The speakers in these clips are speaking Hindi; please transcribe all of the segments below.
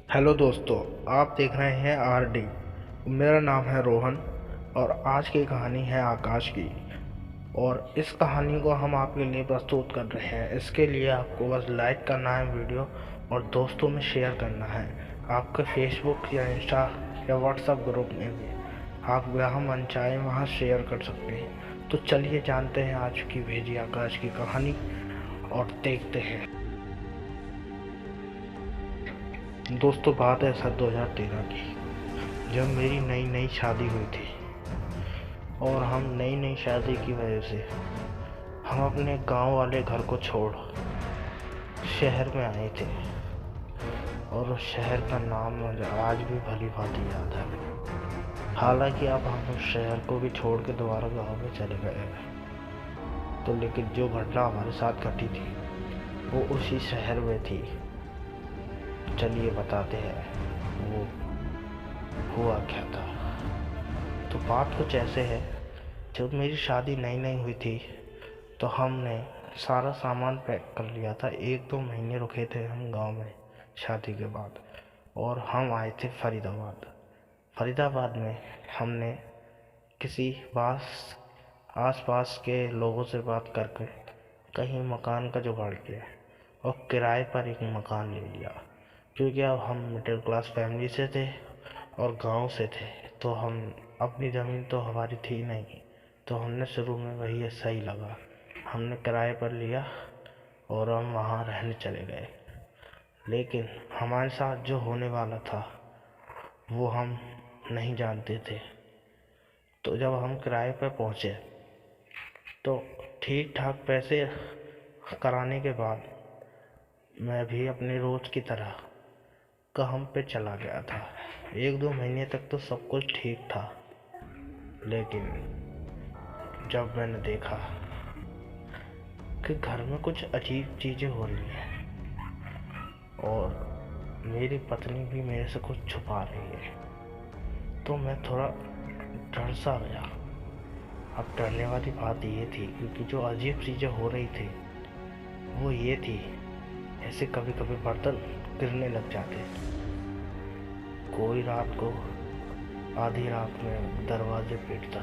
हेलो दोस्तों, आप देख रहे हैं आरडी। मेरा नाम है रोहन और आज की कहानी है आकाश की। और इस कहानी को हम आपके लिए प्रस्तुत कर रहे हैं। इसके लिए आपको बस लाइक करना है वीडियो और दोस्तों में शेयर करना है। आपके फेसबुक या इंस्टा या व्हाट्सएप ग्रुप में भी आप जहाँ मन चाहे वहाँ शेयर कर सकते हैं। तो चलिए जानते हैं आज की भेजी आकाश की कहानी और देखते हैं। दोस्तों, बात है सन 2013 की, जब मेरी नई नई शादी हुई थी। और हम नई नई शादी की वजह से हम अपने गांव वाले घर को छोड़ शहर में आए थे। और उस शहर का नाम मुझे आज भी भली भांति याद है। हालांकि अब हम उस शहर को भी छोड़ के दोबारा गाँव में चले गए हैं। तो लेकिन जो घटना हमारे साथ घटी थी वो उसी शहर में थी। चलिए बताते हैं वो हुआ क्या था। तो बात कुछ ऐसे है, जब मेरी शादी नई नई हुई थी तो हमने सारा सामान पैक कर लिया था। 1-2 महीने रुके थे हम गांव में शादी के बाद। और हम आए थे फरीदाबाद। फरीदाबाद में हमने किसी आस पास के लोगों से बात करके कहीं मकान का जुगाड़ किया और किराए पर एक मकान ले लिया। क्योंकि अब हम मिडिल क्लास फैमिली से थे और गांव से थे, तो हम अपनी ज़मीन तो हमारी थी नहीं। तो हमने शुरू में वही सही लगा, हमने किराए पर लिया और हम वहाँ रहने चले गए। लेकिन हमारे साथ जो होने वाला था वो हम नहीं जानते थे। तो जब हम किराए पर पहुँचे तो ठीक ठाक पैसे कराने के बाद मैं भी अपने रोज़ की तरह काम पे चला गया था। 1-2 महीने तक तो सब कुछ ठीक था। लेकिन जब मैंने देखा कि घर में कुछ अजीब चीज़ें हो रही हैं और मेरी पत्नी भी मेरे से कुछ छुपा रही है, तो मैं थोड़ा डर सा गया। अब डरने वाली बात ये थी, क्योंकि जो अजीब चीज़ें हो रही थी वो ये थी, ऐसे कभी कभी बर्तन गिरने लग जाते। कोई रात को आधी रात में दरवाजे पीटता,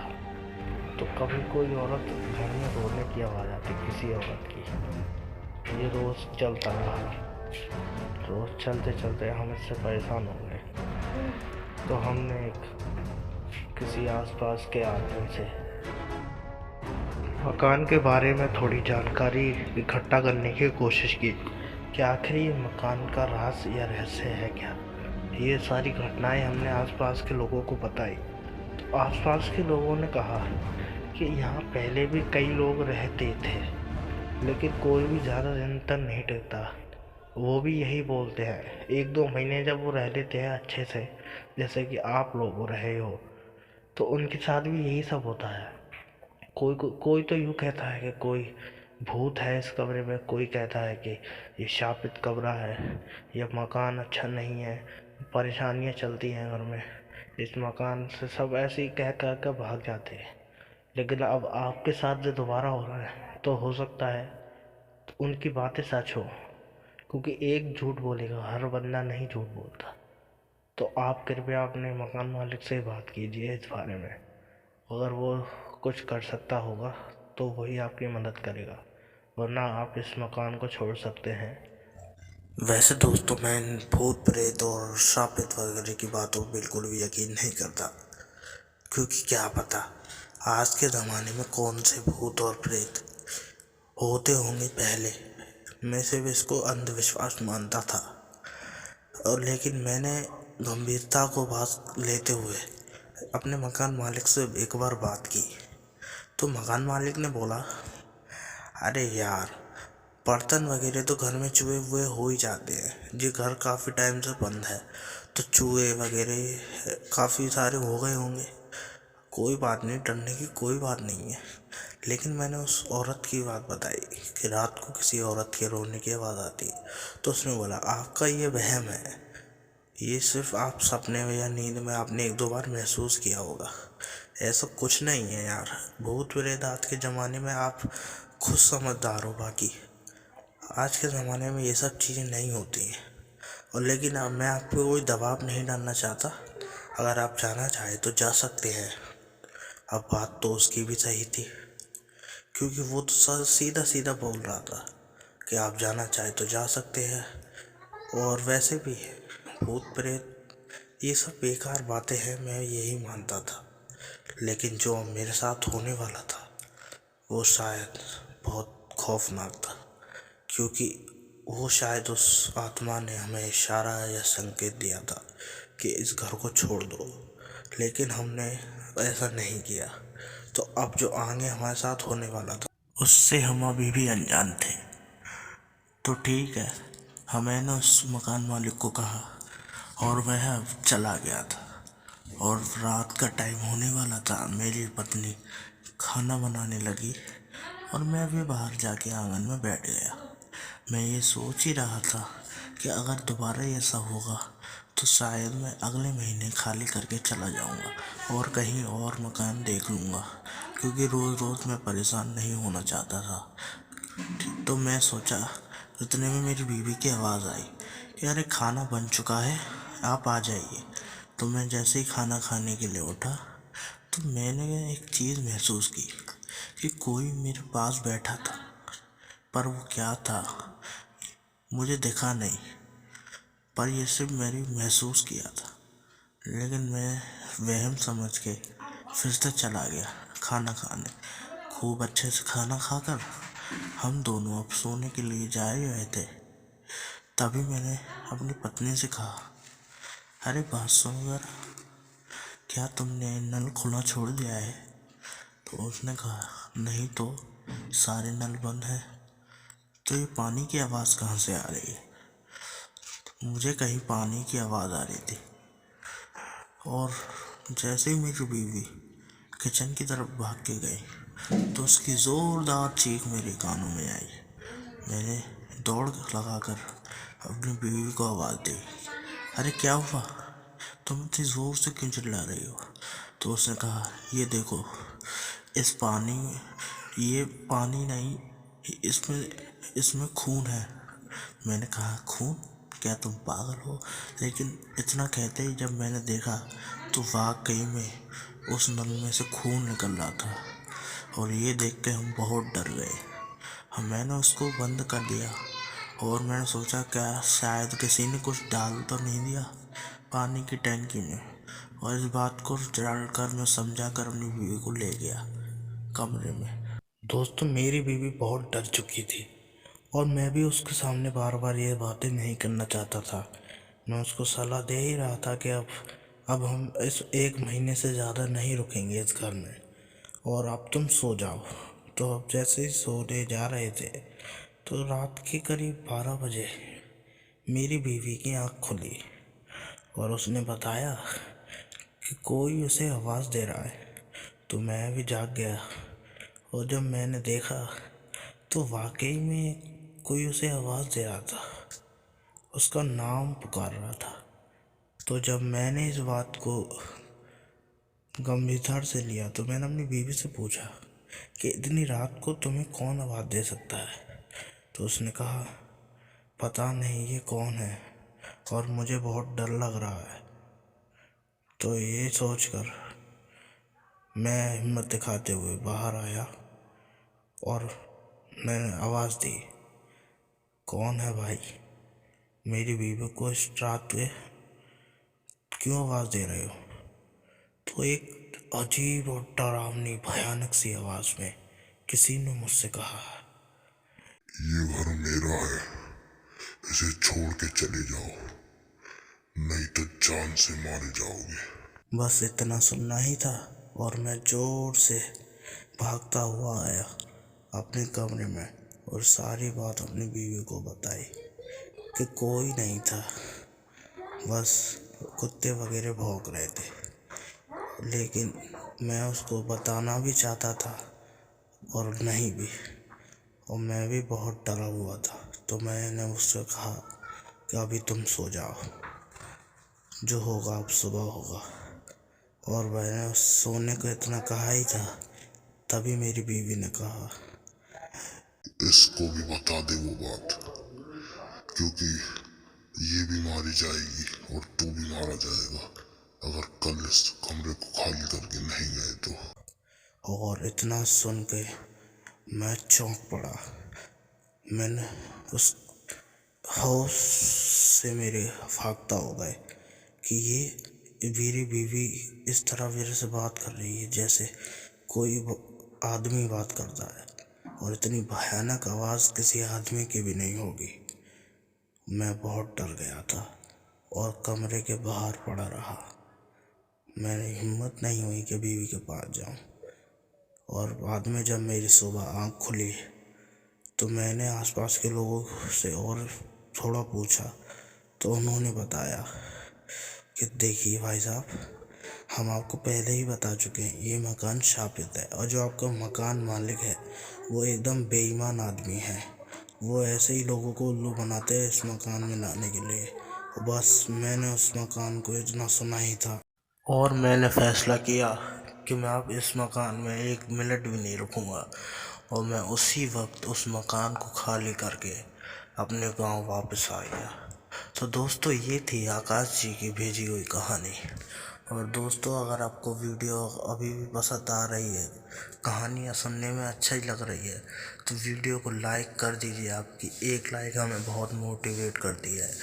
तो कभी कोई औरत घर में रोने की आवाज़ आती किसी औरत की। ये रोज़ चलता रहा। रोज़ चलते चलते हम इससे परेशान हो गए। तो हमने किसी आसपास के आदमी से मकान के बारे में थोड़ी जानकारी इकट्ठा करने की कोशिश की कि आखिर ये मकान का राज या रहस्य है क्या। ये सारी घटनाएं हमने आसपास के लोगों को बताई। तो आसपास के लोगों ने कहा कि यहाँ पहले भी कई लोग रहते थे, लेकिन कोई भी ज़्यादा दिन तक नहीं टिकता। वो भी यही बोलते हैं, 1-2 महीने जब वो रह लेते हैं अच्छे से, जैसे कि आप लोग रहे हो, तो उनके साथ भी यही सब होता है। कोई तो यूँ कहता है कि कोई भूत है इस कमरे में, कोई कहता है कि ये शापित कमरा है, यह मकान अच्छा नहीं है, परेशानियाँ चलती हैं घर में इस मकान से। सब ऐसे ही कह कह कर भाग जाते हैं। लेकिन अब आपके साथ जो दोबारा हो रहा है, तो हो सकता है तो उनकी बातें सच हो, क्योंकि एक झूठ बोलेगा, हर बंदा नहीं झूठ बोलता। तो आप कृपया अपने मकान मालिक से बात कीजिए इस बारे में। अगर वो कुछ कर सकता होगा तो वही आपकी मदद करेगा, वरना आप इस मकान को छोड़ सकते हैं। वैसे दोस्तों, मैं भूत प्रेत और श्रापित वगैरह की बातों पर बिल्कुल भी यकीन नहीं करता। क्योंकि क्या पता आज के ज़माने में कौन से भूत और प्रेत होते होंगे। पहले मैं सिर्फ इसको अंधविश्वास मानता था, और लेकिन मैंने गंभीरता को बात लेते हुए अपने मकान मालिक से एक बार बात की। तो मकान मालिक ने बोला, अरे यार, बर्तन वगैरह तो घर में चूहे वूहे हो ही जाते हैं, ये घर काफ़ी टाइम से बंद है, तो चूहे वगैरह काफ़ी सारे हो गए होंगे। कोई बात नहीं, डरने की कोई बात नहीं है। लेकिन मैंने उस औरत की बात बताई कि रात को किसी औरत के रोने की आवाज़ आती है। तो उसने बोला, आपका ये वहम है, ये सिर्फ आप सपने में या नींद में आपने 1-2 बार महसूस किया होगा। ऐसा कुछ नहीं है यार। भूत प्रेत आज के ज़माने में आप खुद समझदार हो, बाकी आज के ज़माने में ये सब चीज़ें नहीं होती हैं। और लेकिन अब मैं आप पे कोई दबाव नहीं डालना चाहता। अगर आप जाना चाहे तो जा सकते हैं। अब बात तो उसकी भी सही थी, क्योंकि वो तो सीधा सीधा बोल रहा था कि आप जाना चाहे तो जा सकते हैं। और वैसे भी भूत प्रेत ये सब बेकार बातें हैं, मैं यही मानता था। लेकिन जो मेरे साथ होने वाला था वो शायद बहुत खौफनाक था, क्योंकि वो शायद उस आत्मा ने हमें इशारा या संकेत दिया था कि इस घर को छोड़ दो, लेकिन हमने ऐसा नहीं किया। तो अब जो आगे हमारे साथ होने वाला था उससे हम अभी भी अनजान थे। तो ठीक है, मैंने उस मकान मालिक को कहा और वह अब चला गया था। और रात का टाइम होने वाला था। मेरी पत्नी खाना बनाने लगी और मैं भी बाहर जाके आंगन में बैठ गया। मैं ये सोच ही रहा था कि अगर दोबारा ऐसा होगा तो शायद मैं अगले महीने खाली करके चला जाऊंगा और कहीं और मकान देख लूँगा, क्योंकि रोज़ रोज़ मैं परेशान नहीं होना चाहता था। तो मैं सोचा, इतने में मेरी बीवी की आवाज़ आई कि अरे खाना बन चुका है, आप आ जाइए। तो मैं जैसे ही खाना खाने के लिए उठा तो मैंने एक चीज़ महसूस की कि कोई मेरे पास बैठा था, पर वो क्या था मुझे दिखा नहीं, पर ये सिर्फ मैंने महसूस किया था। लेकिन मैं वहम समझ के फिर से चला गया खाना खाने। खूब अच्छे से खाना खाकर हम दोनों अब सोने के लिए जा ही रहे थे, तभी मैंने अपनी पत्नी से कहा, अरे बात सुनो यार, क्या तुमने नल खुला छोड़ दिया है? तो उसने कहा, नहीं तो सारे नल बंद हैं। तो ये पानी की आवाज़ कहाँ से आ रही है? मुझे कहीं पानी की आवाज़ आ रही थी। और जैसे ही मेरी बीवी किचन की तरफ भाग के गई तो उसकी ज़ोरदार चीख मेरे कानों में आई। मैंने दौड़ लगाकर अपनी बीवी को आवाज़ दी, अरे क्या हुआ, तुम इतनी ज़ोर से क्यों चिल्ला रही हो? तो उसने कहा, ये देखो, इस पानी में, ये पानी नहीं, इसमें इसमें खून है। मैंने कहा, खून? क्या तुम पागल हो? लेकिन इतना कहते ही जब मैंने देखा तो वाकई में उस नल में से खून निकल रहा था। और ये देख के हम बहुत डर गए। मैंने उसको बंद कर दिया और मैंने सोचा क्या शायद किसी ने कुछ डाल तो नहीं दिया पानी की टैंकी में। और इस बात को जानकर मैं समझा कर अपनी बीवी को ले गया कमरे में। दोस्तों, मेरी बीवी बहुत डर चुकी थी और मैं भी उसके सामने बार बार ये बातें नहीं करना चाहता था। मैं उसको सलाह दे ही रहा था कि अब हम इस 1 महीने से ज़्यादा नहीं रुकेंगे इस घर में, और अब तुम सो जाओ। तो अब जैसे ही सोने जा रहे थे तो रात के करीब 12 बजे मेरी बीवी की आँख खुली और उसने बताया कि कोई उसे आवाज़ दे रहा है। तो मैं भी जाग गया और जब मैंने देखा तो वाकई में कोई उसे आवाज़ दे रहा था, उसका नाम पुकार रहा था। तो जब मैंने इस बात को गंभीरता से लिया तो मैंने अपनी बीवी से पूछा कि इतनी रात को तुम्हें कौन आवाज़ दे सकता है? तो उसने कहा, पता नहीं ये कौन है और मुझे बहुत डर लग रहा है। तो ये सोचकर मैं हिम्मत दिखाते हुए बाहर आया और मैंने आवाज़ दी, कौन है भाई? मेरी बीवी को इस रात में क्यों आवाज़ दे रहे हो? तो एक अजीब और डरावनी भयानक सी आवाज़ में किसी ने मुझसे कहा, ये घर मेरा है, इसे छोड़ के चले जाओ, नहीं तो जान से मारे जाओगे। बस इतना सुनना ही था और मैं जोर से भागता हुआ आया अपने कमरे में और सारी बात अपनी बीवी को बताई कि कोई नहीं था, बस कुत्ते वगैरह भौंक रहे थे। लेकिन मैं उसको बताना भी चाहता था और नहीं भी, और मैं भी बहुत डरा हुआ था। तो मैंने उससे कहा कि अभी तुम सो जाओ, जो होगा अब सुबह होगा। और मैंने सोने को इतना कहा ही था, तभी मेरी बीवी ने कहा, इसको भी बता दे वो बात, क्योंकि ये भी मारी जाएगी और तू भी मारा जाएगा अगर कल इस कमरे को खाली करके नहीं गए तो। और इतना सुन के मैं चौंक पड़ा। मैंने उस हाउस से मेरे भागता हो गए कि ये मेरी बीवी इस तरह मेरे से बात कर रही है जैसे कोई आदमी बात करता है, और इतनी भयानक आवाज़ किसी आदमी की भी नहीं होगी। मैं बहुत डर गया था और कमरे के बाहर पड़ा रहा। मेरी हिम्मत नहीं हुई कि बीवी के पास जाऊं। और बाद में जब मेरी सुबह आँख खुली तो मैंने आसपास के लोगों से और थोड़ा पूछा तो उन्होंने बताया कि देखिए भाई साहब, हम आपको पहले ही बता चुके हैं ये मकान शापित है, और जो आपका मकान मालिक है वो एकदम बेईमान आदमी है। वो ऐसे ही लोगों को उल्लू बनाते हैं इस मकान में लाने के लिए। बस मैंने उस मकान को इतना सुना ही था और मैंने फैसला किया कि मैं अब इस मकान में 1 मिनट भी नहीं रुकूंगा, और मैं उसी वक्त उस मकान को खाली करके अपने गांव वापस आ गया। तो दोस्तों, ये थी आकाश जी की भेजी हुई कहानी। और दोस्तों, अगर आपको वीडियो अभी भी पसंद आ रही है, कहानियाँ सुनने में अच्छा ही लग रही है, तो वीडियो को लाइक कर दीजिए। आपकी एक लाइक हमें बहुत मोटिवेट करती है।